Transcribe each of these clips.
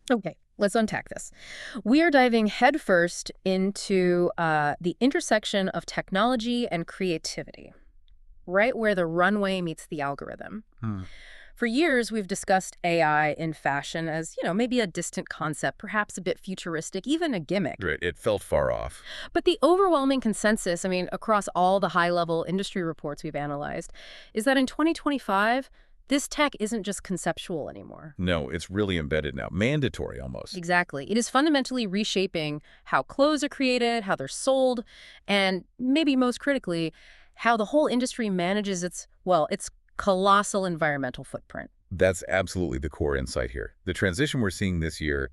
Okay, let's unpack this. We are diving headfirst into the intersection of technology and creativity, right where the runway meets the algorithm. Hmm. For years, we've discussed AI in fashion as, maybe a distant concept, perhaps a bit futuristic, even a gimmick. Right, it felt far off. But the overwhelming consensus, across all the high-level industry reports we've analyzed, is that in 2025, this tech isn't just conceptual anymore. No, it's really embedded now. Mandatory, almost. Exactly. It is fundamentally reshaping how clothes are created, how they're sold, and maybe most critically, how the whole industry manages its colossal environmental footprint. That's absolutely the core insight here. The transition we're seeing this year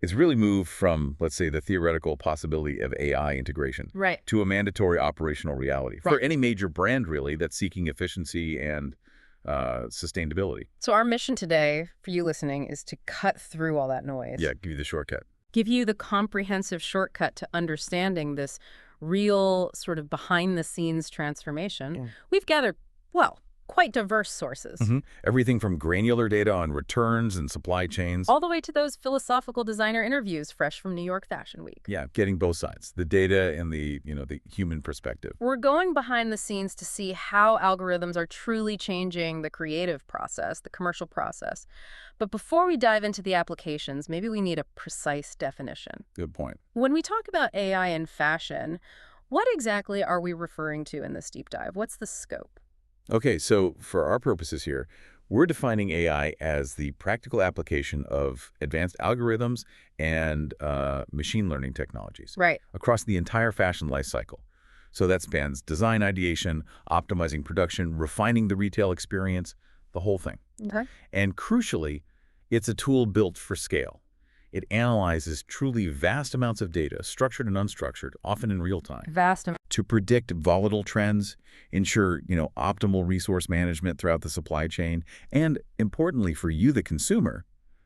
is really moved from, let's say, the theoretical possibility of AI integration Right. to a mandatory operational reality for Right. any major brand, really, that's seeking efficiency and sustainability. So our mission today, for you listening, is to cut through all that noise. Yeah, give you the shortcut. Give you the comprehensive shortcut to understanding this real sort of behind-the-scenes transformation. We've gathered, quite diverse sources. Everything from granular data on returns and supply chains. All the way to those philosophical designer interviews fresh from New York Fashion Week. Yeah, getting both sides, the data and the human perspective. We're going behind the scenes to see how algorithms are truly changing the creative process, the commercial process. But before we dive into the applications, maybe we need a precise definition. Good point. When we talk about AI in fashion, what exactly are we referring to in this deep dive? What's the scope? Okay, so for our purposes here, we're defining AI as the practical application of advanced algorithms and machine learning technologies Right. across the entire fashion life cycle. So that spans design ideation, optimizing production, refining the retail experience, the whole thing. Okay. And crucially, it's a tool built for scale. It analyzes truly vast amounts of data, structured and unstructured, often in real time, Vast. to predict volatile trends, ensure, optimal resource management throughout the supply chain, and importantly for you, the consumer,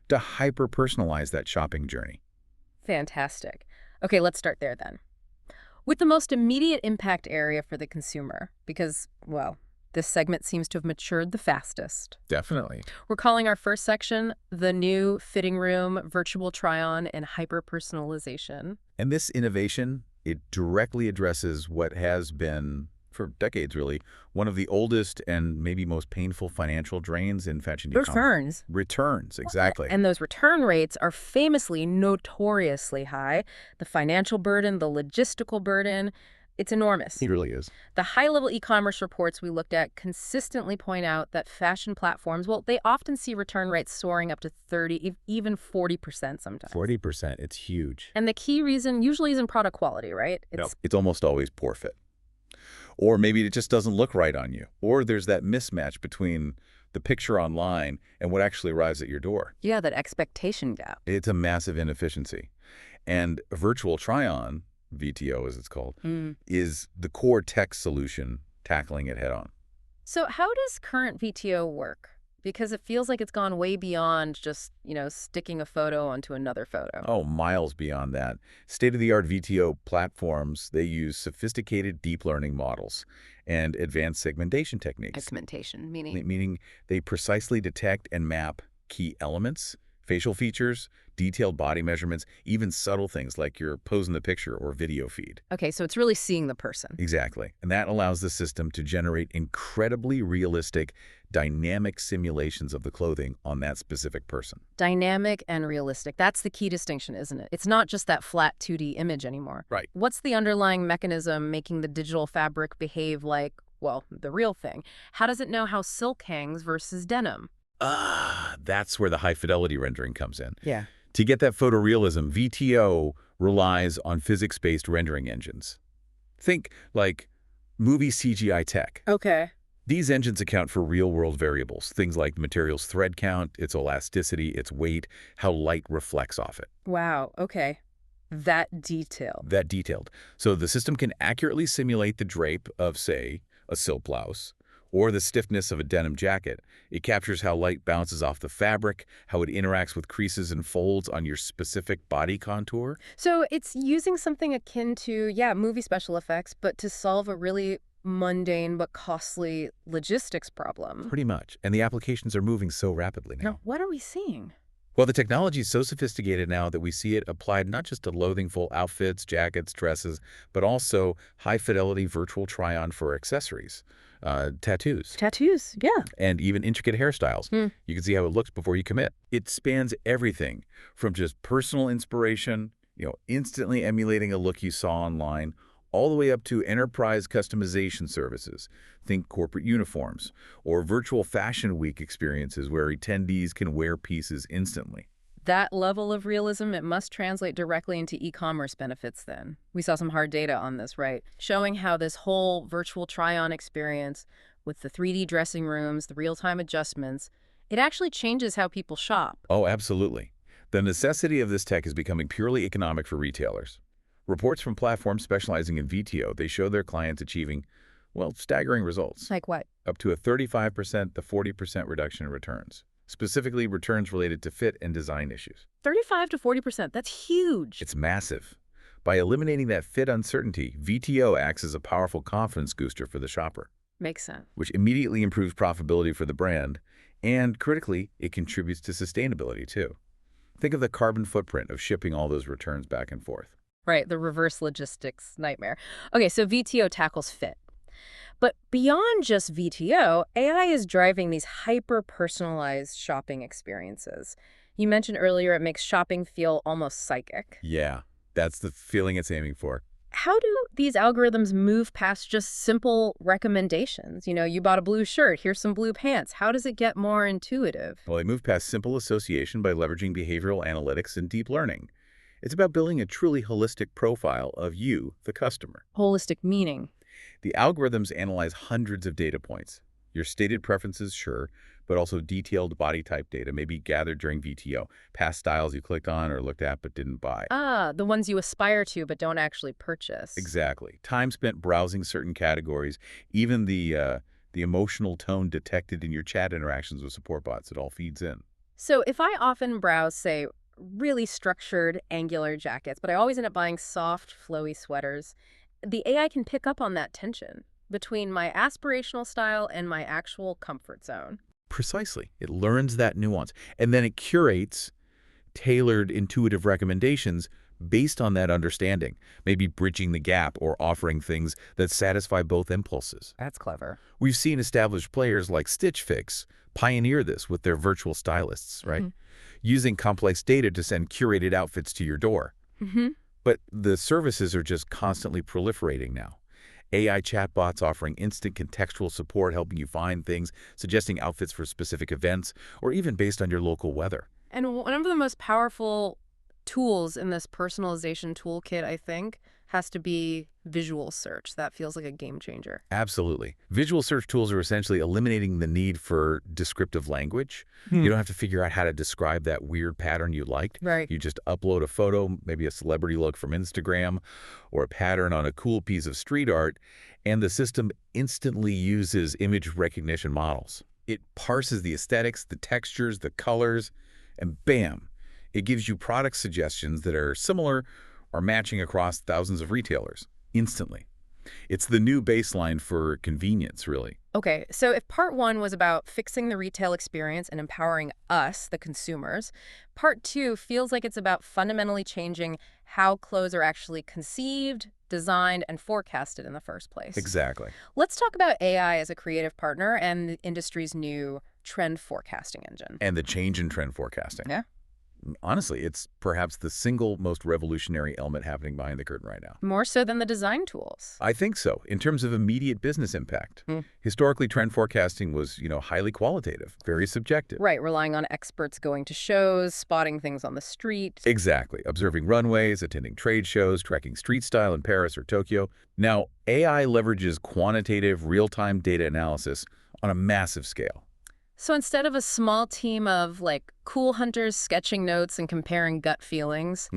to hyper-personalize that shopping journey. Fantastic. Okay, let's start there then. With the most immediate impact area for the consumer, because, this segment seems to have matured the fastest. Definitely. We're calling our first section the new fitting room, virtual try-on, and hyper-personalization. And this innovation, it directly addresses what has been, for decades really, one of the oldest and maybe most painful financial drains in fashion e-commerce. Returns. Returns, exactly. And those return rates are famously notoriously high. The financial burden, the logistical burden, it's enormous. It really is. The high-level e-commerce reports we looked at consistently point out that fashion platforms, they often see return rates soaring up to 30, even 40% sometimes. 40%, it's huge. And the key reason usually isn't product quality, right? It's almost always poor fit. Or maybe it just doesn't look right on you. Or there's that mismatch between the picture online and what actually arrives at your door. Yeah, that expectation gap. It's a massive inefficiency. And virtual try-on, VTO as it's called, is the core tech solution tackling it head on. So how does current VTO work? Because it feels like it's gone way beyond just, sticking a photo onto another photo. Oh, miles beyond that. State-of-the-art VTO platforms, they use sophisticated deep learning models and advanced segmentation techniques. Segmentation, meaning? Meaning they precisely detect and map key elements, facial features, detailed body measurements, even subtle things like your pose in the picture or video feed. Okay, so it's really seeing the person. Exactly. And that allows the system to generate incredibly realistic, dynamic simulations of the clothing on that specific person. Dynamic and realistic. That's the key distinction, isn't it? It's not just that flat 2D image anymore. Right. What's the underlying mechanism making the digital fabric behave like, the real thing? How does it know how silk hangs versus denim? That's where the high-fidelity rendering comes in. Yeah. To get that photorealism, VTO relies on physics-based rendering engines. Think like movie CGI tech. Okay. These engines account for real-world variables, things like the material's thread count, its elasticity, its weight, how light reflects off it. Wow, okay. That detailed. That detailed. So the system can accurately simulate the drape of, say, a silk blouse, or the stiffness of a denim jacket. It captures how light bounces off the fabric, how it interacts with creases and folds on your specific body contour. So it's using something akin to, movie special effects, but to solve a really mundane but costly logistics problem. Pretty much. And the applications are moving so rapidly now. Now, what are we seeing? Well, the technology is so sophisticated now that we see it applied not just to loathing-full outfits, jackets, dresses, but also high-fidelity virtual try-on for accessories, tattoos, Tattoos, yeah. and even intricate hairstyles. Hmm. You can see how it looks before you commit. It spans everything from just personal inspiration, instantly emulating a look you saw online, all the way up to enterprise customization services. Think corporate uniforms or virtual fashion week experiences where attendees can wear pieces instantly. That level of realism, it must translate directly into e-commerce benefits then. We saw some hard data on this, right? Showing how this whole virtual try-on experience with the 3D dressing rooms, the real-time adjustments, it actually changes how people shop. Oh, absolutely. The necessity of this tech is becoming purely economic for retailers. Reports from platforms specializing in VTO, they show their clients achieving, well, staggering results. Like what? Up to a 35% to 40% reduction in returns, specifically returns related to fit and design issues. 35 to 40%. That's huge. It's massive. By eliminating that fit uncertainty, VTO acts as a powerful confidence booster for the shopper, Makes sense. which immediately improves profitability for the brand, and critically, it contributes to sustainability too. Think of the carbon footprint of shipping all those returns back and forth. Right, the reverse logistics nightmare. Okay, so VTO tackles fit. But beyond just VTO, AI is driving these hyper-personalized shopping experiences. You mentioned earlier it makes shopping feel almost psychic. Yeah, that's the feeling it's aiming for. How do these algorithms move past just simple recommendations? You bought a blue shirt, here's some blue pants. How does it get more intuitive? Well, they move past simple association by leveraging behavioral analytics and deep learning. It's about building a truly holistic profile of you, the customer. Holistic meaning. The algorithms analyze hundreds of data points. Your stated preferences, sure, but also detailed body type data may be gathered during VTO, past styles you clicked on or looked at but didn't buy. Ah, the ones you aspire to but don't actually purchase. Exactly. Time spent browsing certain categories, even the emotional tone detected in your chat interactions with support bots, it all feeds in. So if I often browse, say, really structured, angular jackets, but I always end up buying soft, flowy sweaters, the AI can pick up on that tension between my aspirational style and my actual comfort zone. Precisely. It learns that nuance, and then it curates tailored intuitive recommendations based on that understanding, maybe bridging the gap or offering things that satisfy both impulses. That's clever. We've seen established players like Stitch Fix pioneer this with their virtual stylists, right? Using complex data to send curated outfits to your door. Mm-hmm. But the services are just constantly proliferating now. AI chatbots offering instant contextual support, helping you find things, suggesting outfits for specific events, or even based on your local weather. And one of the most powerful tools in this personalization toolkit, I think, has to be visual search. That feels like a game changer. Absolutely. Visual search tools are essentially eliminating the need for descriptive language. You don't have to figure out how to describe that weird pattern you liked. Right. You just upload a photo, maybe a celebrity look from Instagram, or a pattern on a cool piece of street art, and the system instantly uses image recognition models. It parses the aesthetics, the textures, the colors, and bam, it gives you product suggestions that are similar or matching across thousands of retailers instantly. It's the new baseline for convenience, really. Okay, so if part one was about fixing the retail experience and empowering us, the consumers, part two feels like it's about fundamentally changing how clothes are actually conceived, designed, and forecasted in the first place. Exactly. Let's talk about AI as a creative partner and the industry's new trend forecasting engine. And the change in trend forecasting. Yeah. Honestly, it's perhaps the single most revolutionary element happening behind the curtain right now. More so than the design tools. I think so, in terms of immediate business impact. Historically, trend forecasting was, highly qualitative, very subjective. Right, relying on experts going to shows, spotting things on the street. Exactly. Observing runways, attending trade shows, tracking street style in Paris or Tokyo. Now, AI leverages quantitative, real-time data analysis on a massive scale. So instead of a small team of, cool hunters sketching notes and comparing gut feelings,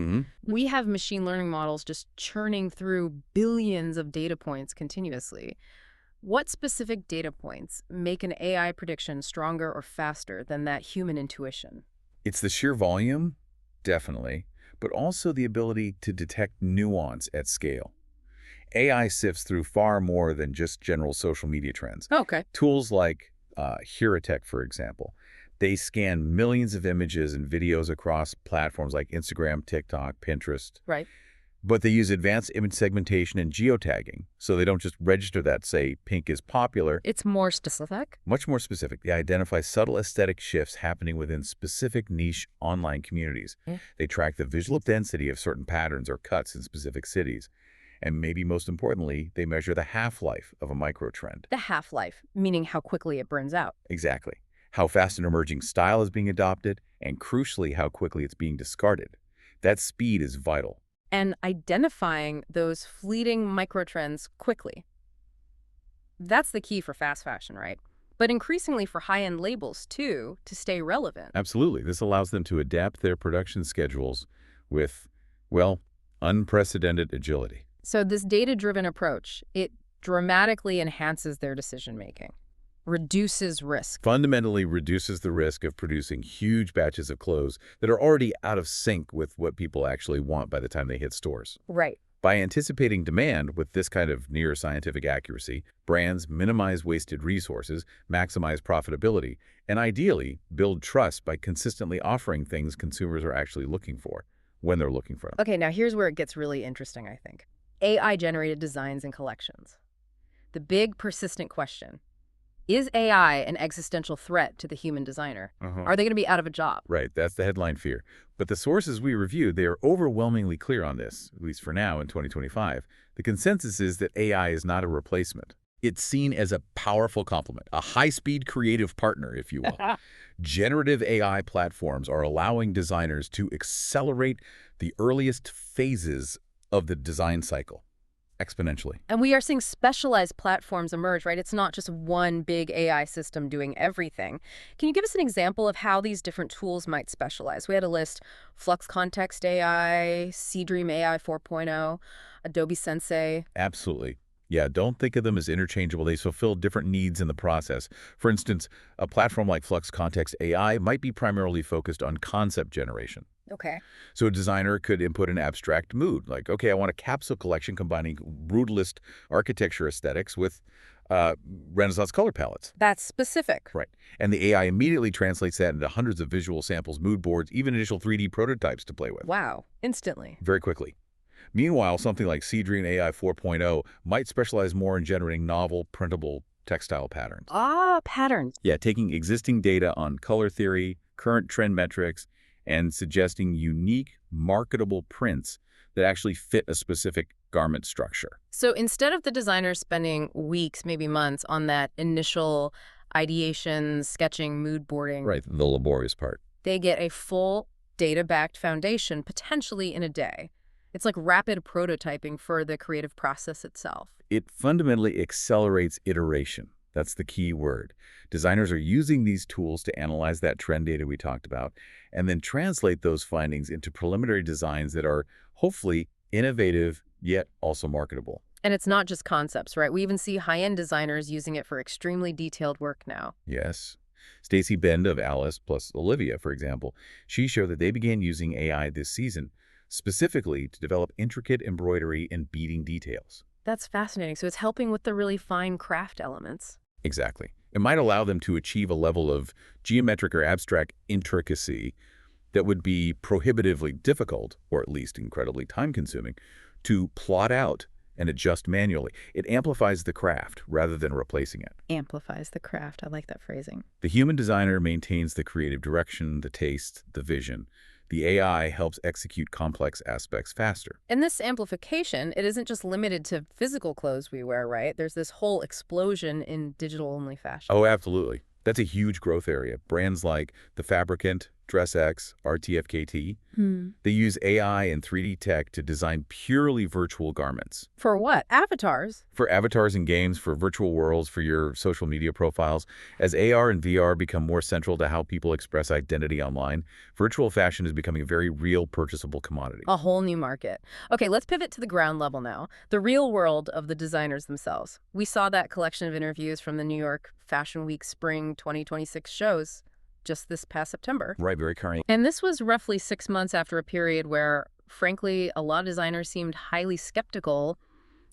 we have machine learning models just churning through billions of data points continuously. What specific data points make an AI prediction stronger or faster than that human intuition? It's the sheer volume, definitely, but also the ability to detect nuance at scale. AI sifts through far more than just general social media trends. Okay. Tools like Heuritech, for example, They scan millions of images and videos across platforms like Instagram, TikTok, Pinterest. Right. But they use advanced image segmentation and geotagging, so they don't just register that, say, pink is popular. It's more specific? Much more specific, they identify subtle aesthetic shifts happening within specific niche online communities. Mm. They track the visual density of certain patterns or cuts in specific cities. And maybe most importantly, they measure the half-life of a microtrend. The half-life, meaning how quickly it burns out. Exactly. How fast an emerging style is being adopted, and crucially, how quickly it's being discarded. That speed is vital. And identifying those fleeting microtrends quickly. That's the key for fast fashion, right? But increasingly for high-end labels, too, to stay relevant. Absolutely. This allows them to adapt their production schedules with, well, unprecedented agility. So this data-driven approach, it dramatically enhances their decision-making, reduces risk. Fundamentally reduces the risk of producing huge batches of clothes that are already out of sync with what people actually want by the time they hit stores. Right. By anticipating demand with this kind of near scientific accuracy, brands minimize wasted resources, maximize profitability, and ideally build trust by consistently offering things consumers are actually looking for when they're looking for them. Okay, now here's where it gets really interesting, I think. AI-generated designs and collections. The big persistent question. Is AI an existential threat to the human designer? Are they going to be out of a job? Right, that's the headline fear. But the sources we reviewed, they are overwhelmingly clear on this, at least for now in 2025. The consensus is that AI is not a replacement. It's seen as a powerful complement, a high-speed creative partner, if you will. Generative AI platforms are allowing designers to accelerate the earliest phases of the design cycle exponentially. And we are seeing specialized platforms emerge, right? It's not just one big AI system doing everything. Can you give us an example of how these different tools might specialize? We had a list: Flux Context AI, Seedream AI 4.0, Adobe Sensei. Absolutely. Yeah, don't think of them as interchangeable. They fulfill different needs in the process. For instance, a platform like Flux Context AI might be primarily focused on concept generation. Okay. So a designer could input an abstract mood, like, okay, I want a capsule collection combining brutalist architecture aesthetics with Renaissance color palettes. That's specific. Right. And the AI immediately translates that into hundreds of visual samples, mood boards, even initial 3D prototypes to play with. Wow. Instantly. Very quickly. Meanwhile, something like Seedream AI 4.0 might specialize more in generating novel, printable textile patterns. Ah, patterns. Yeah, taking existing data on color theory, current trend metrics, and suggesting unique, marketable prints that actually fit a specific garment structure. So instead of the designer spending weeks, maybe months, on that initial ideation, sketching, mood boarding, Right, the laborious part. they get a full data-backed foundation, potentially in a day. It's like rapid prototyping for the creative process itself. It fundamentally accelerates iteration. That's the key word. Designers are using these tools to analyze that trend data we talked about and then translate those findings into preliminary designs that are hopefully innovative yet also marketable. And it's not just concepts, right? We even see high-end designers using it for extremely detailed work now. Yes. Stacey Bend of Alice plus Olivia, for example, she showed that they began using AI this season specifically to develop intricate embroidery and beading details. That's fascinating. So it's helping with the really fine craft elements. Exactly. It might allow them to achieve a level of geometric or abstract intricacy that would be prohibitively difficult, or at least incredibly time-consuming, to plot out and adjust manually. It amplifies the craft rather than replacing it. Amplifies the craft. I like that phrasing. The human designer maintains the creative direction, the taste, the vision. The AI helps execute complex aspects faster. And this amplification, it isn't just limited to physical clothes we wear, right? There's this whole explosion in digital-only fashion. Oh, absolutely. That's a huge growth area. Brands like The Fabricant, DressX, RTFKT, they use AI and 3D tech to design purely virtual garments. For what? Avatars? For avatars in games, for virtual worlds, for your social media profiles. As AR and VR become more central to how people express identity online, virtual fashion is becoming a very real, purchasable commodity. A whole new market. Okay, let's pivot to the ground level now. The real world of the designers themselves. We saw that collection of interviews from the New York Fashion Week Spring 2026 shows just this past September. Right, very current. And this was roughly 6 months after a period where, frankly, a lot of designers seemed highly skeptical,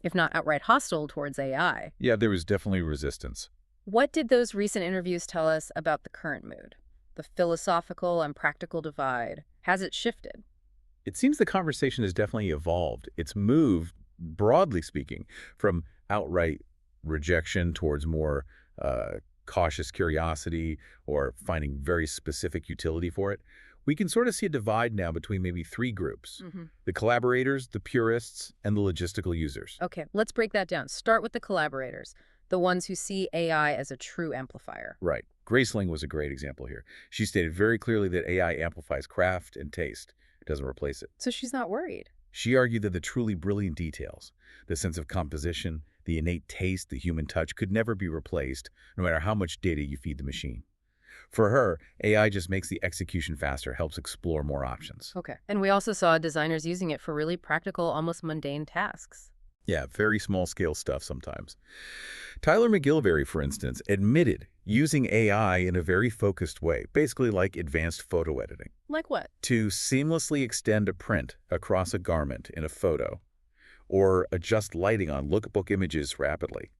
if not outright hostile, towards AI. Yeah, there was definitely resistance. What did those recent interviews tell us about the current mood? The philosophical and practical divide. Has it shifted? It seems the conversation has definitely evolved. It's moved, broadly speaking, from outright rejection towards more uh, cautious curiosity or finding very specific utility for it. We can sort of see a divide now between maybe three groups: Hmm. the collaborators, the purists, and the logistical users. Okay, let's break that down. Start with the collaborators, the ones who see AI as a true amplifier. Right. Graceling was a great example here. She stated very clearly that AI amplifies craft and taste. It doesn't replace it. So she's not worried. She argued that the truly brilliant details, the sense of composition, the innate taste, the human touch, could never be replaced, no matter how much data you feed the machine. For her, AI just makes the execution faster, helps explore more options. Okay. And we also saw designers using it for really practical, almost mundane tasks. Yeah, very small-scale stuff sometimes. Tyler McGillivray, for instance, admitted using AI in a very focused way, basically like advanced photo editing, Like what? to seamlessly extend a print across a garment in a photo or adjust lighting on lookbook images rapidly.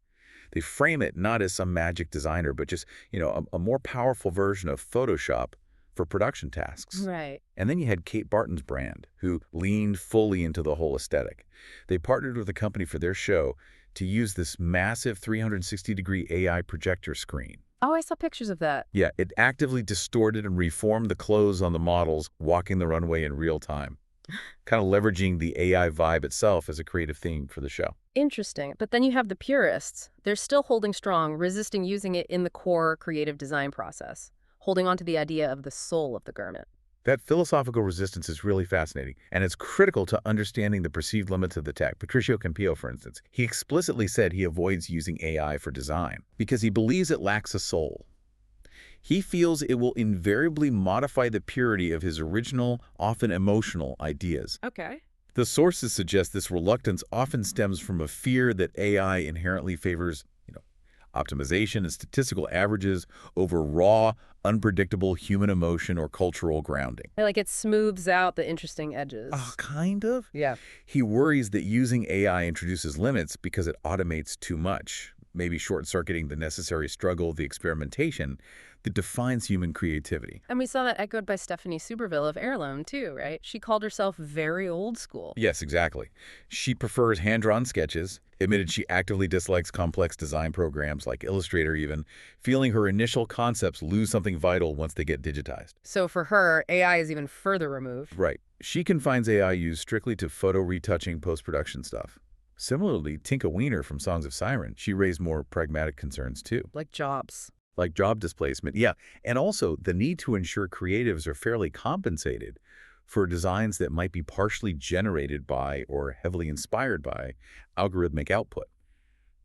They frame it not as some magic designer, but just, a more powerful version of Photoshop for production tasks. Right. And then you had Kate Barton's brand, who leaned fully into the whole aesthetic. They partnered with a company for their show to use this massive 360-degree AI projector screen. Oh, I saw pictures of that. Yeah, it actively distorted and reformed the clothes on the models walking the runway in real time, kind of leveraging the AI vibe itself as a creative theme for the show. Interesting. But then you have the purists. They're still holding strong, resisting using it in the core creative design process, holding on to the idea of the soul of the garment. That philosophical resistance is really fascinating, and it's critical to understanding the perceived limits of the tech. Patricio Campillo, for instance, he explicitly said he avoids using AI for design because he believes it lacks a soul. He feels it will invariably modify the purity of his original, often emotional ideas. Okay. The sources suggest this reluctance often stems from a fear that AI inherently favors, optimization and statistical averages over raw, unpredictable human emotion or cultural grounding. Like it smooths out the interesting edges. Kind of. Yeah. He worries that using AI introduces limits because it automates too much, maybe short-circuiting the necessary struggle, the experimentation that defines human creativity. And we saw that echoed by Stephanie Superville of Heirloom, too, right? She called herself very old school. Yes, exactly. She prefers hand-drawn sketches, admitted she actively dislikes complex design programs like Illustrator even, feeling her initial concepts lose something vital once they get digitized. So for her, AI is even further removed. Right. She confines AI use strictly to photo retouching post-production stuff. Similarly, Tinka Wiener from Songs of Siren, she raised more pragmatic concerns too. Like jobs. Like job displacement, yeah. And also the need to ensure creatives are fairly compensated for designs that might be partially generated by or heavily inspired by algorithmic output.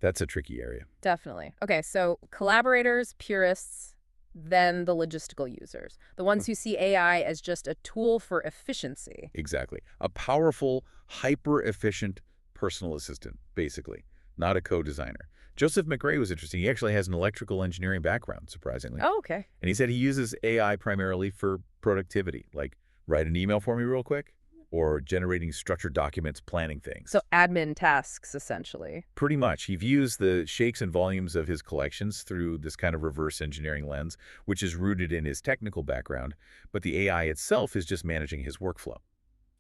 That's a tricky area. Definitely. Okay, so collaborators, purists, then the logistical users, the ones who see AI as just a tool for efficiency. Exactly. A powerful, hyper-efficient personal assistant, basically, not a co-designer. Joseph McRae was interesting. He actually has an electrical engineering background, surprisingly. Oh, okay. And he said he uses AI primarily for productivity, like write an email for me real quick, or generating structured documents, planning things. So admin tasks, essentially. Pretty much. He views the shakes and volumes of his collections through this kind of reverse engineering lens, which is rooted in his technical background, but the AI itself is just managing his workflow.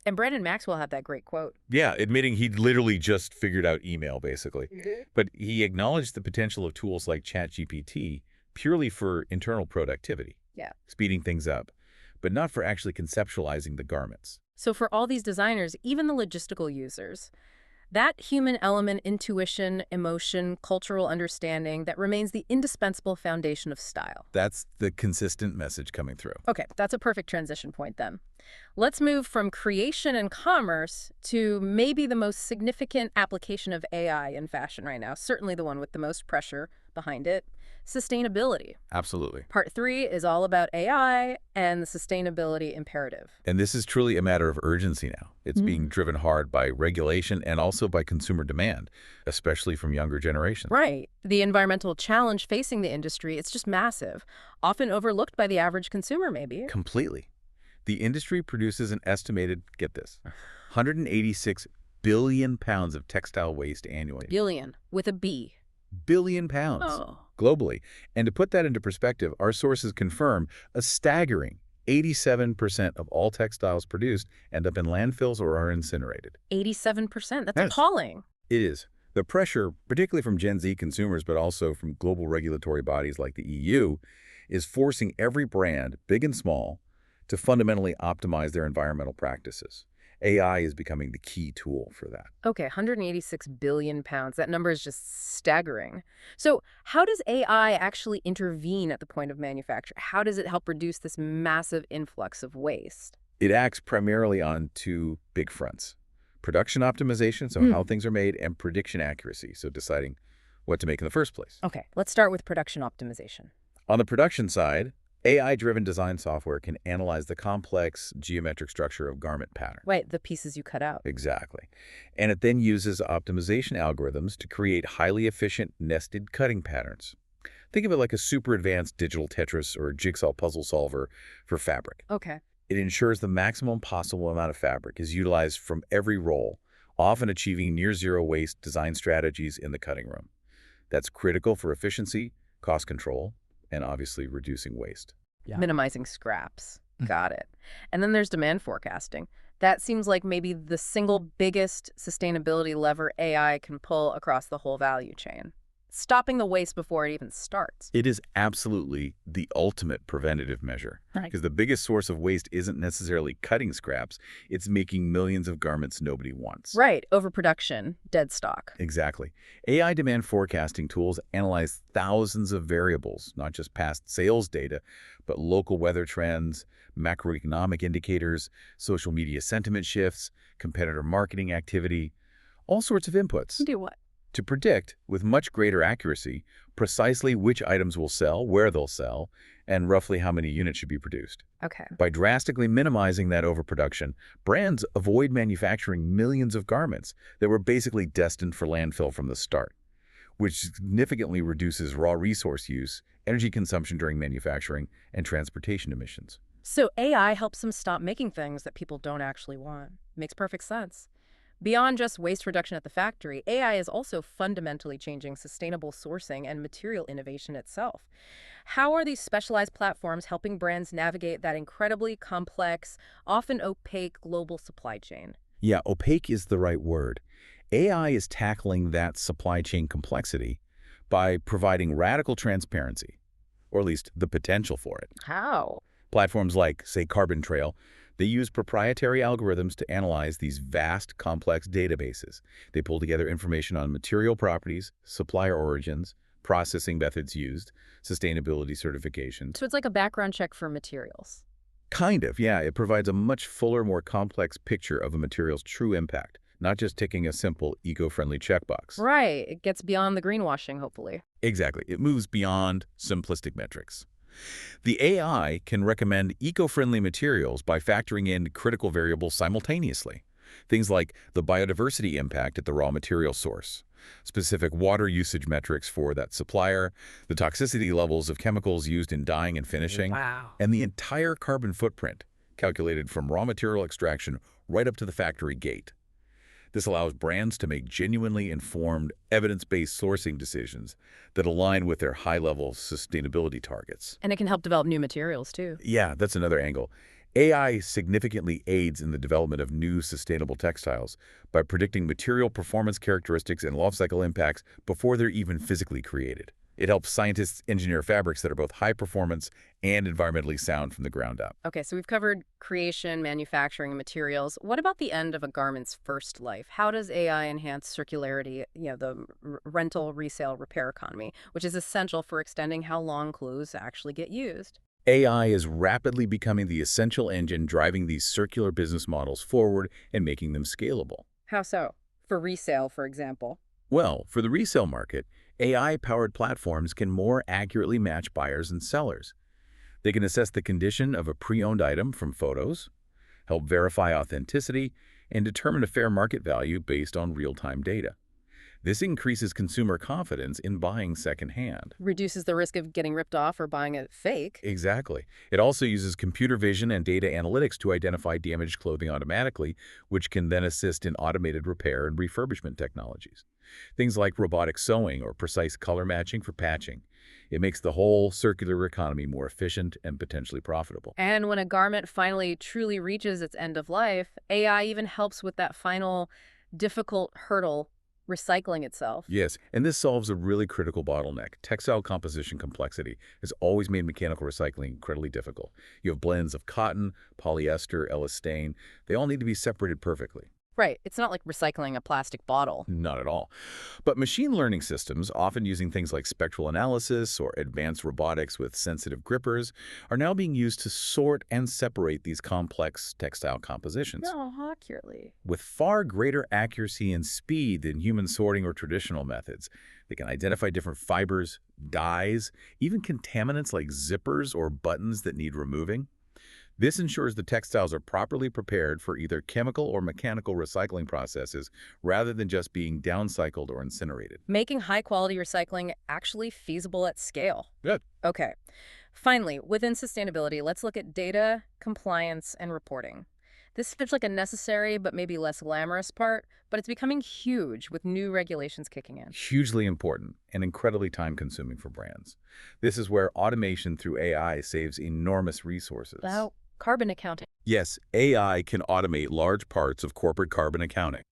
And Brandon Maxwell had that great quote. Yeah, admitting he'd literally just figured out email, basically. But he acknowledged the potential of tools like ChatGPT purely for internal productivity. Yeah. Speeding things up, but not for actually conceptualizing the garments. So for all these designers, even the logistical users, that human element, intuition, emotion, cultural understanding, that remains the indispensable foundation of style. That's the consistent message coming through. Okay, that's a perfect transition point then. Let's move from creation and commerce to maybe the most significant application of AI in fashion right now, certainly the one with the most pressure behind it, sustainability. Absolutely. Part 3 is all about AI and the sustainability imperative. And this is truly a matter of urgency now. It's being driven hard by regulation and also by consumer demand, especially from younger generations. Right. The environmental challenge facing the industry, it's just massive, often overlooked by the average consumer maybe. Completely. The industry produces an estimated, get this, 186 billion pounds of textile waste annually. Billion, with a B. billion pounds Oh. globally. And to put that into perspective, our sources confirm a staggering 87% of all textiles produced end up in landfills or are incinerated. 87%. That's Yes. appalling. It is. The pressure, particularly from Gen Z consumers, but also from global regulatory bodies like the EU, is forcing every brand, big and small, to fundamentally optimize their environmental practices. AI is becoming the key tool for that. Okay, 186 billion pounds. That number is just staggering. So, how does AI actually intervene at the point of manufacture? How does it help reduce this massive influx of waste? It acts primarily on two big fronts: production optimization, so how Hmm. things are made, and prediction accuracy, so deciding what to make in the first place. Okay, let's start with production optimization. On the production side, AI-driven design software can analyze the complex geometric structure of garment patterns. Right, the pieces you cut out. Exactly. And it then uses optimization algorithms to create highly efficient nested cutting patterns. Think of it like a super advanced digital Tetris or jigsaw puzzle solver for fabric. Okay. It ensures the maximum possible amount of fabric is utilized from every roll, often achieving near zero waste design strategies in the cutting room. That's critical for efficiency, cost control, and obviously reducing waste. Yeah. Minimizing scraps. Got it. And then there's demand forecasting. That seems like maybe the single biggest sustainability lever AI can pull across the whole value chain, stopping the waste before it even starts. It is absolutely the ultimate preventative measure. Right. Because the biggest source of waste isn't necessarily cutting scraps, it's making millions of garments nobody wants. Right, overproduction, dead stock. Exactly. AI demand forecasting tools analyze thousands of variables, not just past sales data, but local weather trends, macroeconomic indicators, social media sentiment shifts, competitor marketing activity, all sorts of inputs, Do what? to predict, with much greater accuracy, precisely which items will sell, where they'll sell, and roughly how many units should be produced. Okay. By drastically minimizing that overproduction, brands avoid manufacturing millions of garments that were basically destined for landfill from the start, which significantly reduces raw resource use, energy consumption during manufacturing, and transportation emissions. So AI helps them stop making things that people don't actually want. Makes perfect sense. Beyond just waste reduction at the factory, AI is also fundamentally changing sustainable sourcing and material innovation itself. How are these specialized platforms helping brands navigate that incredibly complex, often opaque global supply chain? Yeah, opaque is the right word. AI is tackling that supply chain complexity by providing radical transparency, or at least the potential for it. How? Platforms like, say, Carbon Trail, they use proprietary algorithms to analyze these vast, complex databases. They pull together information on material properties, supplier origins, processing methods used, sustainability certifications. So it's like a background check for materials. Kind of, yeah. It provides a much fuller, more complex picture of a material's true impact, not just ticking a simple eco-friendly checkbox. Right. It gets beyond the greenwashing, hopefully. Exactly. It moves beyond simplistic metrics. The AI can recommend eco-friendly materials by factoring in critical variables simultaneously. Things like the biodiversity impact at the raw material source, specific water usage metrics for that supplier, the toxicity levels of chemicals used in dyeing and finishing, Wow. and the entire carbon footprint, calculated from raw material extraction right up to the factory gate. This allows brands to make genuinely informed, evidence-based sourcing decisions that align with their high-level sustainability targets. And it can help develop new materials, too. Yeah, that's another angle. AI significantly aids in the development of new sustainable textiles by predicting material performance characteristics and life cycle impacts before they're even physically created. It helps scientists engineer fabrics that are both high performance and environmentally sound from the ground up. Okay, so we've covered creation, manufacturing, and materials. What about the end of a garment's first life? How does AI enhance circularity, the rental, resale, repair economy, which is essential for extending how long clothes actually get used? AI is rapidly becoming the essential engine driving these circular business models forward and making them scalable. How so? For resale, for example. Well, for the resale market, AI-powered platforms can more accurately match buyers and sellers. They can assess the condition of a pre-owned item from photos, help verify authenticity, and determine a fair market value based on real-time data. This increases consumer confidence in buying secondhand. Reduces the risk of getting ripped off or buying it fake. Exactly. It also uses computer vision and data analytics to identify damaged clothing automatically, which can then assist in automated repair and refurbishment technologies. Things like robotic sewing or precise color matching for patching. It makes the whole circular economy more efficient and potentially profitable. And when a garment finally truly reaches its end of life, AI even helps with that final difficult hurdle, recycling itself. Yes, and this solves a really critical bottleneck. Textile composition complexity has always made mechanical recycling incredibly difficult. You have blends of cotton, polyester, elastane. They all need to be separated perfectly. Right. It's not like recycling a plastic bottle. Not at all. But machine learning systems, often using things like spectral analysis or advanced robotics with sensitive grippers, are now being used to sort and separate these complex textile compositions. No, accurately. With far greater accuracy and speed than human sorting or traditional methods. They can identify different fibers, dyes, even contaminants like zippers or buttons that need removing. This ensures the textiles are properly prepared for either chemical or mechanical recycling processes rather than just being downcycled or incinerated. Making high-quality recycling actually feasible at scale. Good. Okay. Finally, within sustainability, let's look at data, compliance, and reporting. This seems like a necessary but maybe less glamorous part, but it's becoming huge with new regulations kicking in. Hugely important and incredibly time-consuming for brands. This is where automation through AI saves enormous resources. About carbon accounting. Yes, AI can automate large parts of corporate carbon accounting.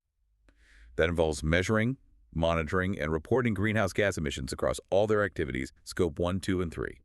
That involves measuring, monitoring, and reporting greenhouse gas emissions across all their activities, scope 1, 2, and 3.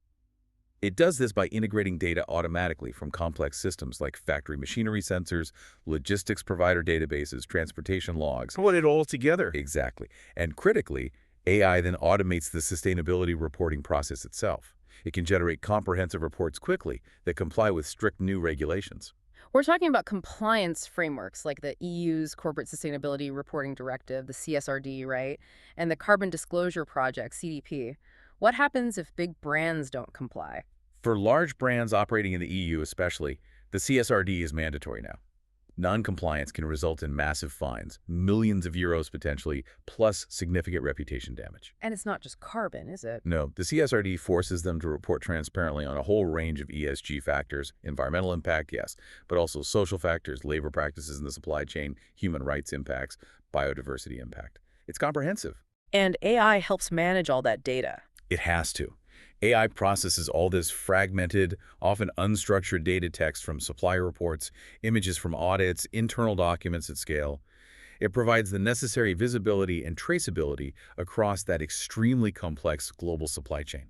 It does this by integrating data automatically from complex systems like factory machinery sensors, logistics provider databases, transportation logs. Put it all together. Exactly. And critically, AI then automates the sustainability reporting process itself. It can generate comprehensive reports quickly that comply with strict new regulations. We're talking about compliance frameworks like the EU's Corporate Sustainability Reporting Directive, the CSRD, right? And the Carbon Disclosure Project, CDP. What happens if big brands don't comply? For large brands operating in the EU especially, the CSRD is mandatory now. Non-compliance can result in massive fines, millions of euros potentially, plus significant reputation damage. And it's not just carbon, is it? No, the CSRD forces them to report transparently on a whole range of ESG factors, environmental impact, yes, but also social factors, labor practices in the supply chain, human rights impacts, biodiversity impact. It's comprehensive. And AI helps manage all that data. It has to. AI processes all this fragmented, often unstructured data text from supplier reports, images from audits, internal documents at scale. It provides the necessary visibility and traceability across that extremely complex global supply chain.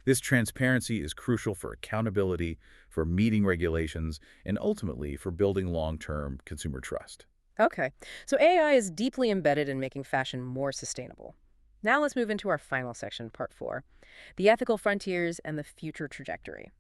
This transparency is crucial for accountability, for meeting regulations, and ultimately for building long-term consumer trust. Okay, so AI is deeply embedded in making fashion more sustainable. Now let's move into our final section, part 4, the ethical frontiers and the future trajectory.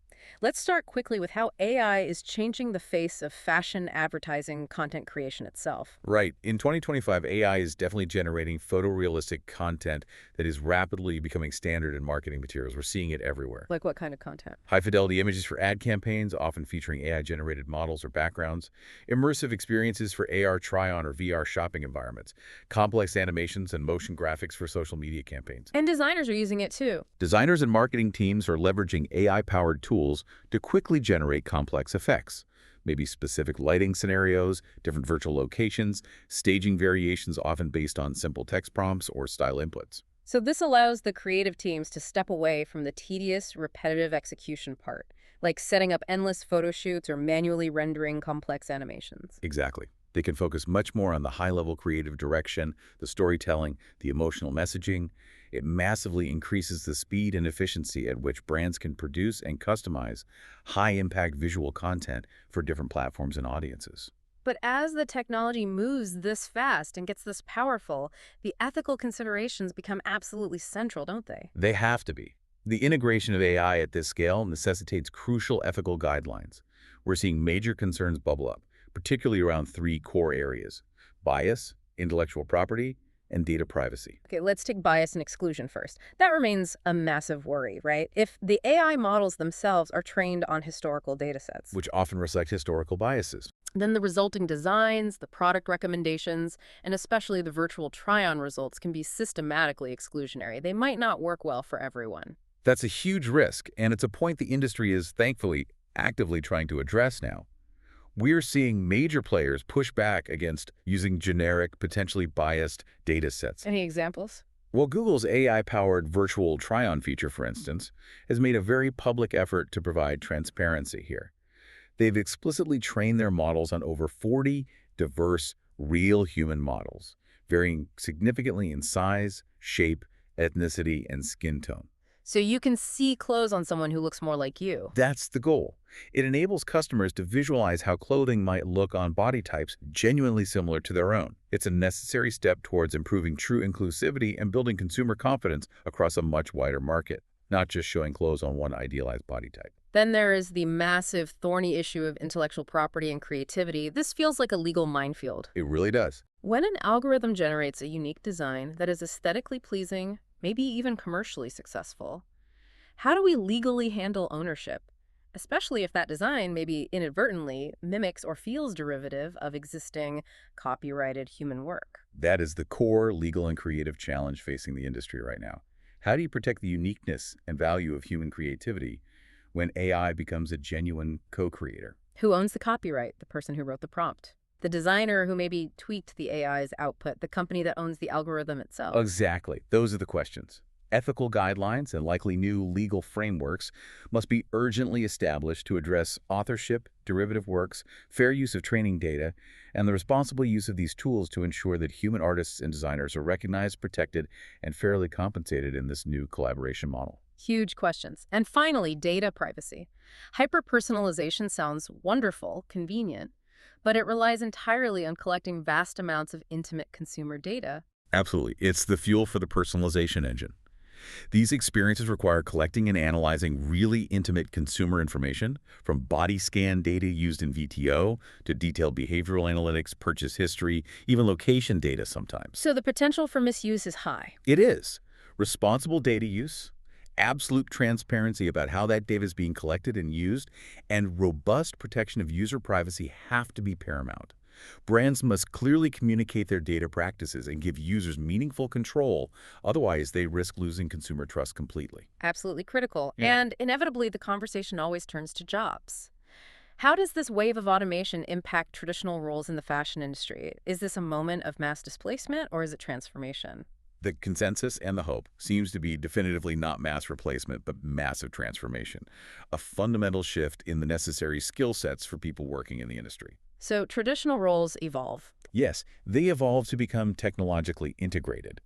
Let's start quickly with how AI is changing the face of fashion advertising content creation itself. Right. In 2025, AI is definitely generating photorealistic content that is rapidly becoming standard in marketing materials. We're seeing it everywhere. Like what kind of content? High-fidelity images for ad campaigns, often featuring AI-generated models or backgrounds. Immersive experiences for AR try-on or VR shopping environments. Complex animations and motion graphics for social media campaigns. And designers are using it too. Designers and marketing teams are leveraging AI-powered tools to quickly generate complex effects. Maybe specific lighting scenarios, different virtual locations, staging variations often based on simple text prompts or style inputs. So this allows the creative teams to step away from the tedious, repetitive execution part, like setting up endless photo shoots or manually rendering complex animations. Exactly. They can focus much more on the high-level creative direction, the storytelling, the emotional messaging. It massively increases the speed and efficiency at which brands can produce and customize high-impact visual content for different platforms and audiences. But as the technology moves this fast and gets this powerful, the ethical considerations become absolutely central, don't they? They have to be. The integration of AI at this scale necessitates crucial ethical guidelines. We're seeing major concerns bubble up, particularly around 3 core areas: bias, intellectual property, and data privacy, Okay, let's take bias and exclusion first. That remains a massive worry, right? If the AI models themselves are trained on historical data sets, which often reflect historical biases. then the resulting designs, the product recommendations, and especially the virtual try-on results can be systematically exclusionary. They might not work well for everyone. That's a huge risk, and it's a point the industry is thankfully actively trying to address now. We're seeing major players push back against using generic, potentially biased data sets. Any examples? Well, Google's AI-powered virtual try-on feature, for instance, has made a very public effort to provide transparency here. They've explicitly trained their models on over 40 diverse, real human models, varying significantly in size, shape, ethnicity, and skin tone. So you can see clothes on someone who looks more like you. That's the goal. It enables customers to visualize how clothing might look on body types genuinely similar to their own. It's a necessary step towards improving true inclusivity and building consumer confidence across a much wider market, not just showing clothes on one idealized body type. Then there is the massive, thorny issue of intellectual property and creativity. This feels like a legal minefield. It really does. When an algorithm generates a unique design that is aesthetically pleasing, maybe even commercially successful, how do we legally handle ownership? Especially if that design maybe inadvertently mimics or feels derivative of existing copyrighted human work. That is the core legal and creative challenge facing the industry right now. How do you protect the uniqueness and value of human creativity when AI becomes a genuine co-creator? Who owns the copyright? The person who wrote the prompt. The designer who maybe tweaked the AI's output, the company that owns the algorithm itself. Exactly. Those are the questions. Ethical guidelines and likely new legal frameworks must be urgently established to address authorship, derivative works, fair use of training data, and the responsible use of these tools to ensure that human artists and designers are recognized, protected, and fairly compensated in this new collaboration model. Huge questions. And finally, data privacy. Hyper-personalization sounds wonderful, convenient, but it relies entirely on collecting vast amounts of intimate consumer data. Absolutely. It's the fuel for the personalization engine. These experiences require collecting and analyzing really intimate consumer information, from body scan data used in VTO to detailed behavioral analytics, purchase history, even location data sometimes. So the potential for misuse is high. It is. Responsible data use, absolute transparency about how that data is being collected and used, and robust protection of user privacy have to be paramount. Brands must clearly communicate their data practices and give users meaningful control, otherwise they risk losing consumer trust completely. Absolutely critical. Yeah. And inevitably, the conversation always turns to jobs. How does this wave of automation impact traditional roles in the fashion industry? Is this a moment of mass displacement or is it transformation? The consensus and the hope seems to be definitively not mass replacement, but massive transformation, a fundamental shift in the necessary skill sets for people working in the industry. So traditional roles evolve. Yes, they evolve to become technologically integrated.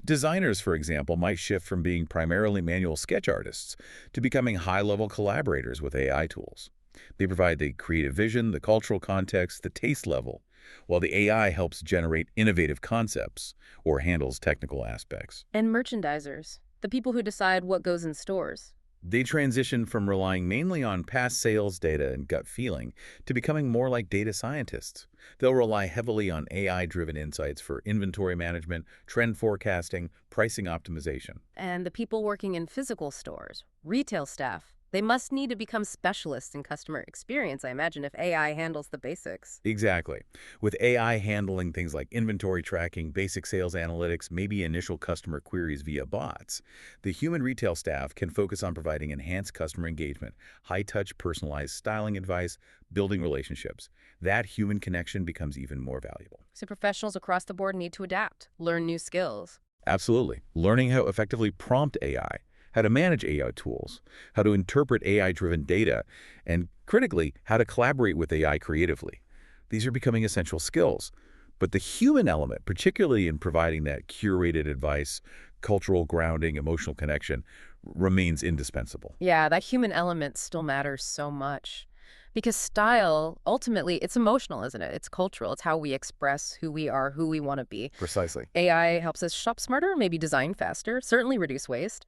Designers, for example, might shift from being primarily manual sketch artists to becoming high-level collaborators with AI tools. They provide the creative vision, the cultural context, the taste level, while the AI helps generate innovative concepts or handles technical aspects. And merchandisers, the people who decide what goes in stores. They transition from relying mainly on past sales data and gut feeling to becoming more like data scientists. They'll rely heavily on AI-driven insights for inventory management, trend forecasting, pricing optimization. And the people working in physical stores, retail staff, they must need to become specialists in customer experience, I imagine, if AI handles the basics. Exactly. With AI handling things like inventory tracking, basic sales analytics, maybe initial customer queries via bots, the human retail staff can focus on providing enhanced customer engagement, high-touch personalized styling advice, building relationships. That human connection becomes even more valuable. So professionals across the board need to adapt, learn new skills. Absolutely. Learning how effectively prompt AI, how to manage AI tools, how to interpret AI-driven data, and critically, how to collaborate with AI creatively. These are becoming essential skills. But the human element, particularly in providing that curated advice, cultural grounding, emotional connection, remains indispensable. Yeah, that human element still matters so much. Because style, ultimately, it's emotional, isn't it? It's cultural. It's how we express who we are, who we want to be. Precisely. AI helps us shop smarter, maybe design faster, certainly reduce waste.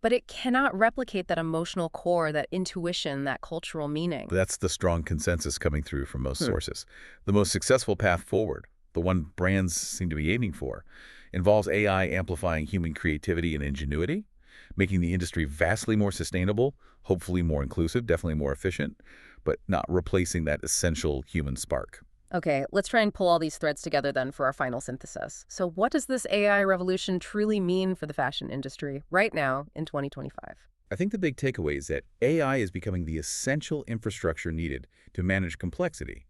But it cannot replicate that emotional core, that intuition, that cultural meaning. That's the strong consensus coming through from most sources. The most successful path forward, the one brands seem to be aiming for, involves AI amplifying human creativity and ingenuity, making the industry vastly more sustainable, hopefully more inclusive, definitely more efficient, but not replacing that essential human spark. Okay, let's try and pull all these threads together then for our final synthesis. So what does this AI revolution truly mean for the fashion industry right now in 2025? I think the big takeaway is that AI is becoming the essential infrastructure needed to manage complexity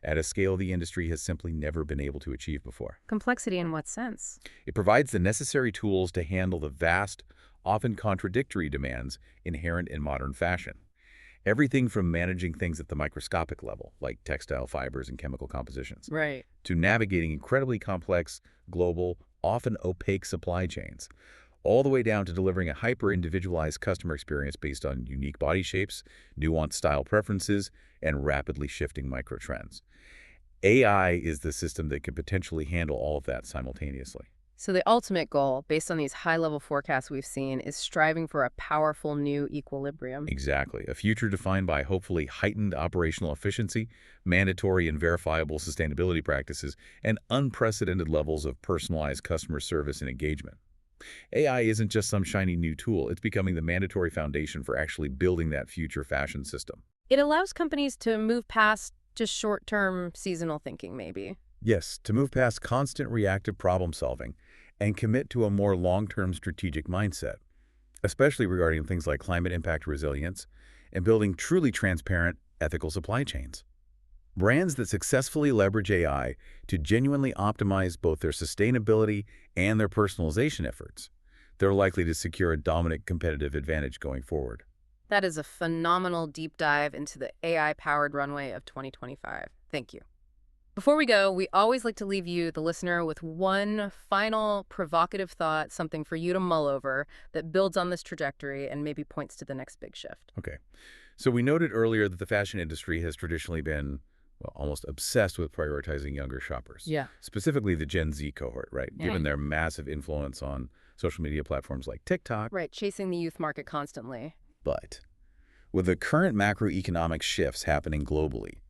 at a scale the industry has simply never been able to achieve before. Complexity in what sense? It provides the necessary tools to handle the vast, often contradictory demands inherent in modern fashion. Everything from managing things at the microscopic level, like textile fibers and chemical compositions, Right. to navigating incredibly complex, global, often opaque supply chains, all the way down to delivering a hyper-individualized customer experience based on unique body shapes, nuanced style preferences, and rapidly shifting microtrends. AI is the system that can potentially handle all of that simultaneously. So the ultimate goal, based on these high-level forecasts we've seen, is striving for a powerful new equilibrium. Exactly. A future defined by hopefully heightened operational efficiency, mandatory and verifiable sustainability practices, and unprecedented levels of personalized customer service and engagement. AI isn't just some shiny new tool, it's becoming the mandatory foundation for actually building that future fashion system. It allows companies to move past just short-term seasonal thinking, maybe. Yes, to move past constant reactive problem solving and commit to a more long-term strategic mindset, especially regarding things like climate impact resilience and building truly transparent, ethical supply chains. Brands that successfully leverage AI to genuinely optimize both their sustainability and their personalization efforts, they're likely to secure a dominant competitive advantage going forward. That is a phenomenal deep dive into the AI-powered runway of 2025. Thank you. Before we go, we always like to leave you, the listener, with one final provocative thought, something for you to mull over that builds on this trajectory and maybe points to the next big shift. Okay, so we noted earlier that the fashion industry has traditionally been, well, almost obsessed with prioritizing younger shoppers, Yeah. specifically the Gen Z cohort, right? Yeah. Given their massive influence on social media platforms like TikTok. Right, chasing the youth market constantly. But with the current macroeconomic shifts happening globally,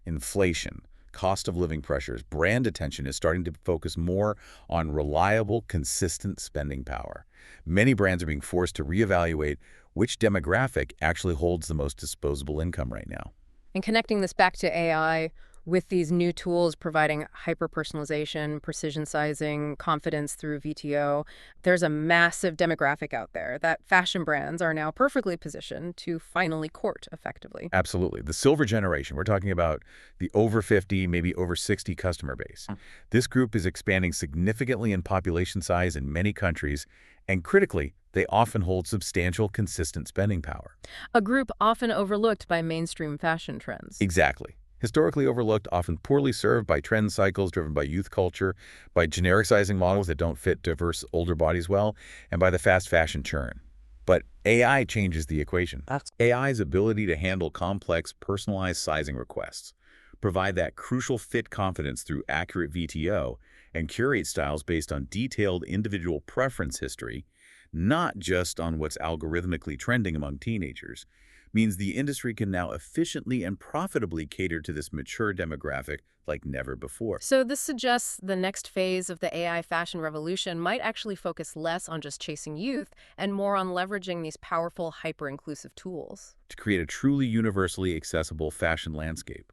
inflation, cost of living pressures, brand attention is starting to focus more on reliable, consistent spending power. Many brands are being forced to reevaluate which demographic actually holds the most disposable income right now. And connecting this back to AI with these new tools providing hyper-personalization, precision sizing, confidence through VTO, there's a massive demographic out there that fashion brands are now perfectly positioned to finally court effectively. Absolutely. The silver generation, we're talking about the over 50, maybe over 60 customer base. This group is expanding significantly in population size in many countries, and critically, they often hold substantial, consistent spending power. A group often overlooked by mainstream fashion trends. Exactly. Historically overlooked, often poorly served by trend cycles driven by youth culture, by generic sizing models that don't fit diverse older bodies well, and by the fast fashion churn. But AI changes the equation. AI's ability to handle complex, personalized sizing requests, provide that crucial fit confidence through accurate VTO, and curate styles based on detailed individual preference history, not just on what's algorithmically trending among teenagers, means the industry can now efficiently and profitably cater to this mature demographic like never before. So this suggests the next phase of the AI fashion revolution might actually focus less on just chasing youth and more on leveraging these powerful hyper-inclusive tools. To create a truly universally accessible fashion landscape,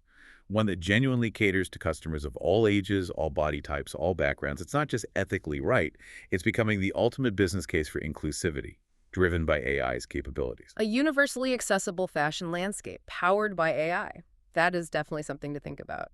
one that genuinely caters to customers of all ages, all body types, all backgrounds. It's not just ethically right, it's becoming the ultimate business case for inclusivity, driven by AI's capabilities. A universally accessible fashion landscape powered by AI. That is definitely something to think about.